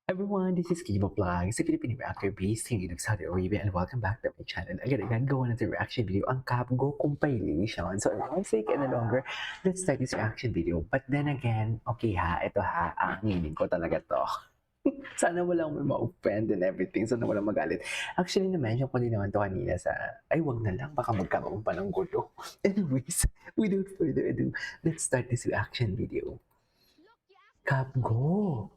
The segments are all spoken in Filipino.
Everyone, this is Kibo Vlog, sa Filipino reactor based here in Saudi Arabia, and welcome back to my channel. Agad-agad gawa natin reaction video ang Capgo compilation. So, I'm sake no longer, let's start this reaction video. But then again, okay ha, ito ha, ang meaning ko talaga to. Sana walang may ma-offend and everything. Sana walang magalit. Actually, na-mention ko din naman to kanina sa, ay wag na lang, baka magkaroon pa ng gulo. Anyways, without further ado, let's start this reaction video. Capgo!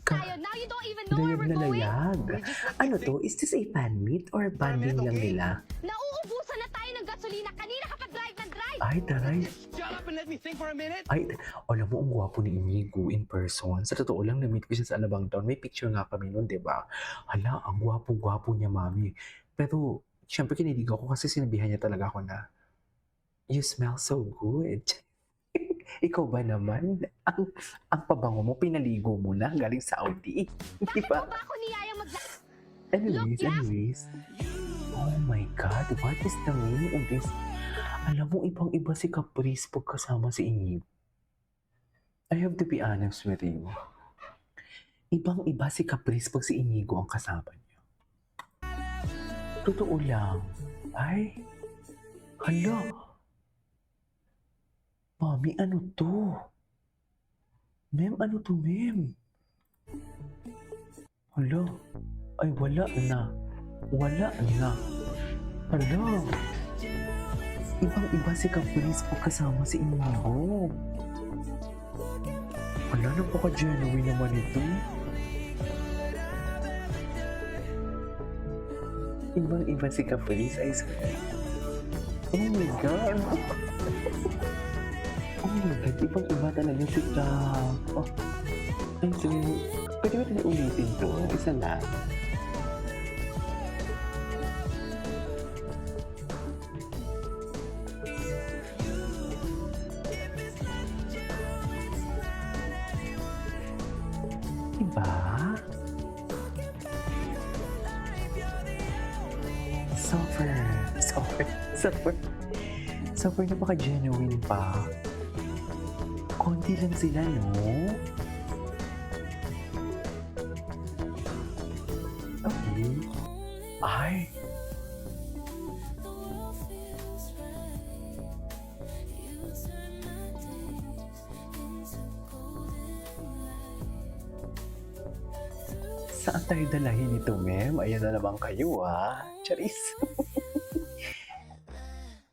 Tayo. Now you don't even know where Layag we're na going. layag. Ano to? Is this a fan meet or banding lang nila? Nauubusan na tayo ng gasolina. Kanina ka pa drive ng drive. Ay, taray. Shut up and let me think for a minute. Ay, alam mo, ang gwapo ni Inigo in person. Sa totoo lang, na-meet ko siya sa Alabang Town. May picture nga kami nun, di ba? Hala, ang gwapo-gwapo niya, mami. Pero, syempre kinilig ako kasi sinabihan niya talaga ako na, you smell so good. Ikaw ba naman? Ang pabango mo, pinaligo mo na galing Saudi. Di Bakit ba? mo ba ako niyayang Anyways. Oh my God, what is the meaning of this? Alam mo, ibang-iba si Caprice pag kasama si Inigo. I have to be honest with you. Ibang-iba si Caprice pag si Inigo ang kasama niya. Totoo lang. Ay, hala. Mami, ano to? Mem, ano to, Mem? Hala. Ay, wala na. Wala na. Hala. Ibang-iba si Caprice pag kasama si Inigo. Hala, napaka-genuine naman ito. Ibang-iba si Caprice, I swear. Oh my God. Oh my God, ibang-iba talaga si Cap. Oh, I swear. Pwede ba tayo ulitin to? Isa lang. Diba? Super napaka-genuine pa. Konti lang sila, no? Okay. Ay! Saan tayo dalahin ito, Mem? Ayan na naman kayo, ha? Charis!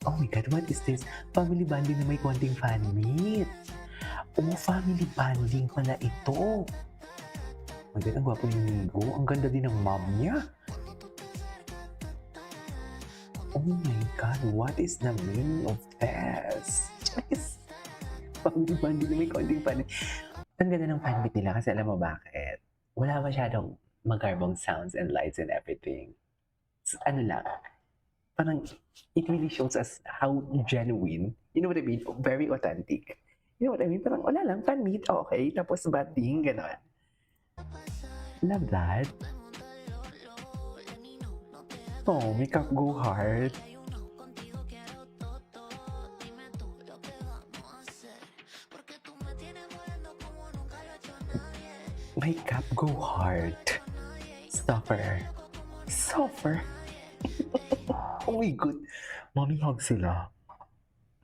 Oh my God, what is this? Family bonding na may konting fan meet. Oh, family bonding pala ito. Ang ganda, ang gwapo ni Nigo. Ang ganda din ng mom niya. Oh my God, what is the meaning of this? Charis! Family bonding na may konting fan meet. Ang ganda ng fan meet nila kasi alam mo bakit? Wala masyadong magarbong sounds and lights and everything. Ano lang, parang it really shows us how genuine, you know what I mean? Very authentic. You know what I mean? Parang wala lang, fan meet, okay, tapos batting, gano'n. Love that. Oh, make up go hard. Make up go hard. Stuffer. Suffer. Oh my God. Mommy hug sila.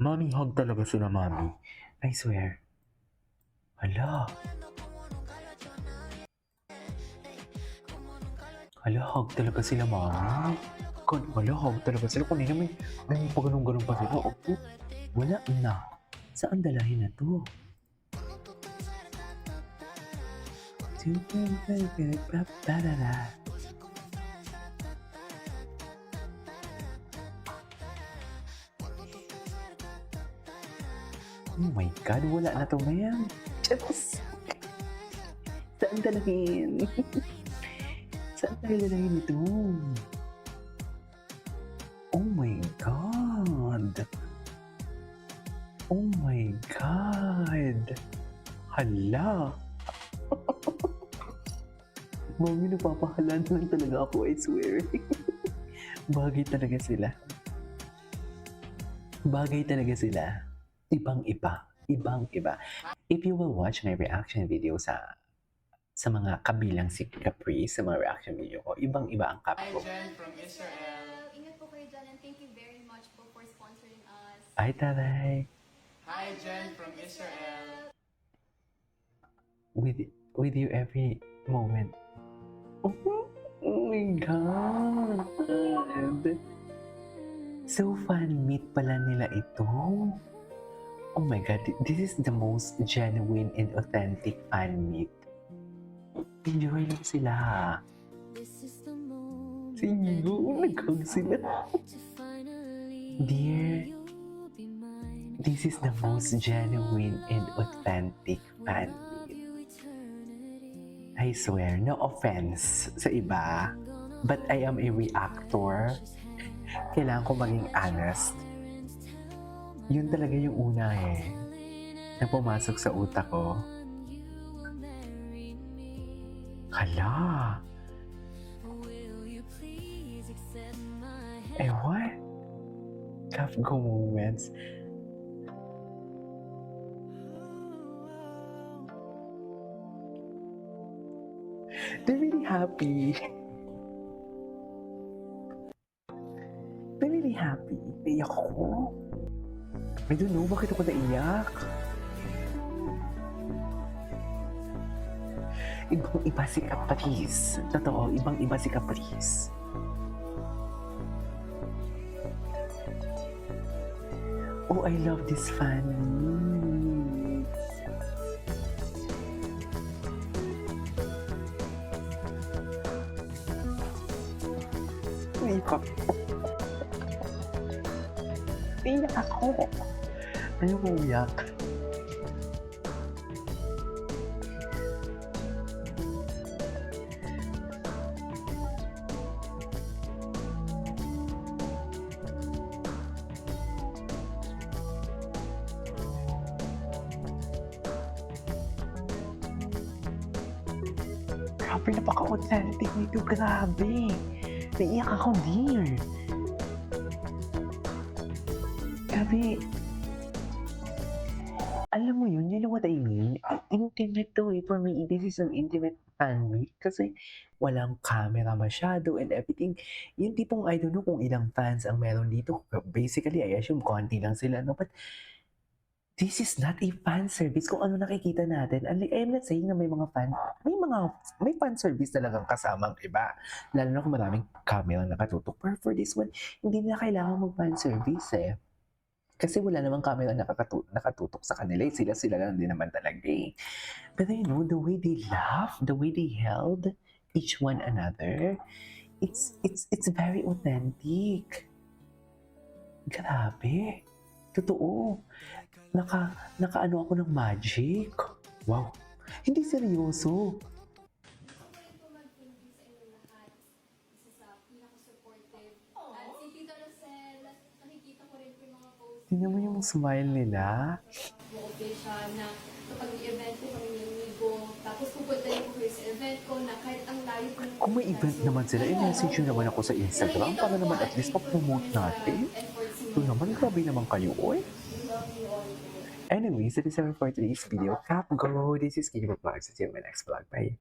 Mommy hug talaga sila, Mommy. I swear. Hala. Hala, hug talaga sila, Mommy. Hala, hug talaga sila. Kanina may pag-ganun-ganun pa sila. Oh, wala na. Saan dalahin na to? Oh my God, wala na to, ma'am. Diyos! Saan dalahin? Saan tayo dalahin ito? Oh my God! Oh my God! Hala! Mami, napapahalan lang talaga ako, I swear. Bagay talaga sila. Bagay talaga sila. Ibang-iba. Ibang-iba. If you will watch my reaction video sa sa mga kabilang si Caprice, sa mga reaction video ko, ibang-iba ang cap Hi, ko. Jen from Israel. Ingat po kayo dyan and thank you very much po for sponsoring us. Ay, taray. Hi, Jen from Israel. With you every moment. Oh my God. So fan meet pala nila ito. Oh my God, this is the most genuine and authentic fan meet. Enjoy lang sila. Sino? Nag-hug sila. Dear, this is the most genuine and authentic fan meet. I swear, no offense sa iba, but I am a reactor. Kailangan ko maging honest. Yun talaga yung una na pumasok sa utak ko. Hala! What? Tough go moments. They're really happy. They're really happy. Naiyak ako. I don't know bakit ako naiyak. Ibang-iba si Caprice. Totoo, ibang-iba si Caprice. Oh, I love this fan meet. Iyak ako. Iyak ako. Ayaw mo umiyak. Grabe, napaka-authentic nito. Grabe. Naiyak ako, dear. Grabe. Alam mo yun yung what I mean? Intimate to For me, this is an intimate fan meet. Kasi walang camera masyado and everything. Yung tipong, I don't know kung ilang fans ang meron dito. Basically, I assume konti lang sila, no? But this is not a fan service kung ano nakikita natin. I'm not saying na may fan service talagang kasamang iba. Lalo na kung maraming camera nakatutok. Pero for this one, hindi nila kailangan mag-fan service Kasi wala namang camera nakatutok sa kanila. Sila lang din naman talaga Pero the way they laugh, the way they held each one another, it's very authentic. Grabe. Totoo. Nakaano ako ng magic. Wow. Hindi seryoso. Tingnan mo yung smile nila. Okay siya na kapag i-event ko kami ng Migo, tapos pupunta niyo ko sa event ko na kahit ang layo ko ng Kung may event naman sila, i-message nyo naman ako sa Instagram para naman at least ma-promote natin. Ito naman, grabe naman kayo, oy. Anyways, that is all for today's video. Cap go! This is Kiko Vlogs. See you in my next vlog. Bye!